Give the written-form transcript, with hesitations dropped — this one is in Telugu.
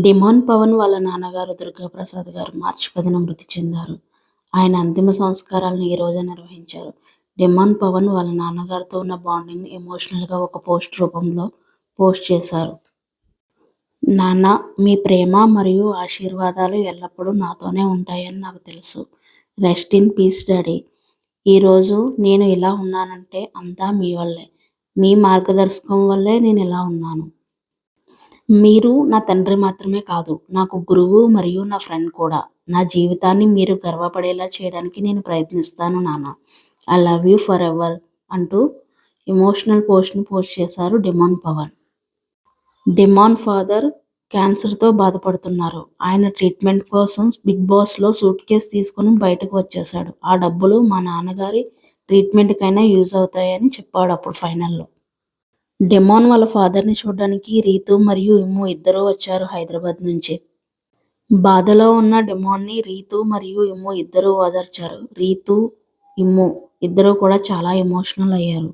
డిమాన్ పవన్ వాళ్ళ నాన్నగారు దుర్గాప్రసాద్ గారు మార్చి 10న మృతి చెందారు. ఆయన అంతిమ సంస్కారాలను ఈ రోజే నిర్వహించారు. డిమాన్ పవన్ వాళ్ళ నాన్నగారితో ఉన్న బాండింగ్ ఎమోషనల్గా ఒక పోస్ట్ రూపంలో పోస్ట్ చేశారు. నాన్న, మీ ప్రేమ మరియు ఆశీర్వాదాలు ఎల్లప్పుడూ నాతోనే ఉంటాయని నాకు తెలుసు. Rest in peace daddy. ఈరోజు నేను ఇలా ఉన్నానంటే అంతా మీ వల్లే. మీ మార్గదర్శకం వల్లే నేను ఇలా ఉన్నాను. మీరు నా తండ్రి మాత్రమే కాదు, నాకు గురువు మరియు నా ఫ్రెండ్ కూడా. నా జీవితాన్ని మీరు గర్వపడేలా చేయడానికి నేను ప్రయత్నిస్తాను నాన్న. I love you for ever అంటూ ఎమోషనల్ పోస్ట్ని పోస్ట్ చేశారు డిమాన్ పవన్. డిమాన్ ఫాదర్ క్యాన్సర్తో బాధపడుతున్నారు. ఆయన ట్రీట్మెంట్ కోసం బిగ్ బాస్లో సూట్ కేస్ తీసుకుని బయటకు వచ్చేశాడు. ఆ డబ్బులు మా నాన్నగారి ట్రీట్మెంట్కైనా యూజ్ అవుతాయని చెప్పాడు అప్పుడు ఫైనల్లో. డిమాన్ వాళ్ళ ఫాదర్ని చూడడానికి రీతు మరియు ఇమ్ము ఇద్దరూ వచ్చారు హైదరాబాద్ నుంచి. బాధలో ఉన్న డిమాన్ని రీతు మరియు ఇమ్ము ఇద్దరూ ఓదార్చారు. రీతు, ఇమ్ము ఇద్దరూ కూడా చాలా ఎమోషనల్ అయ్యారు.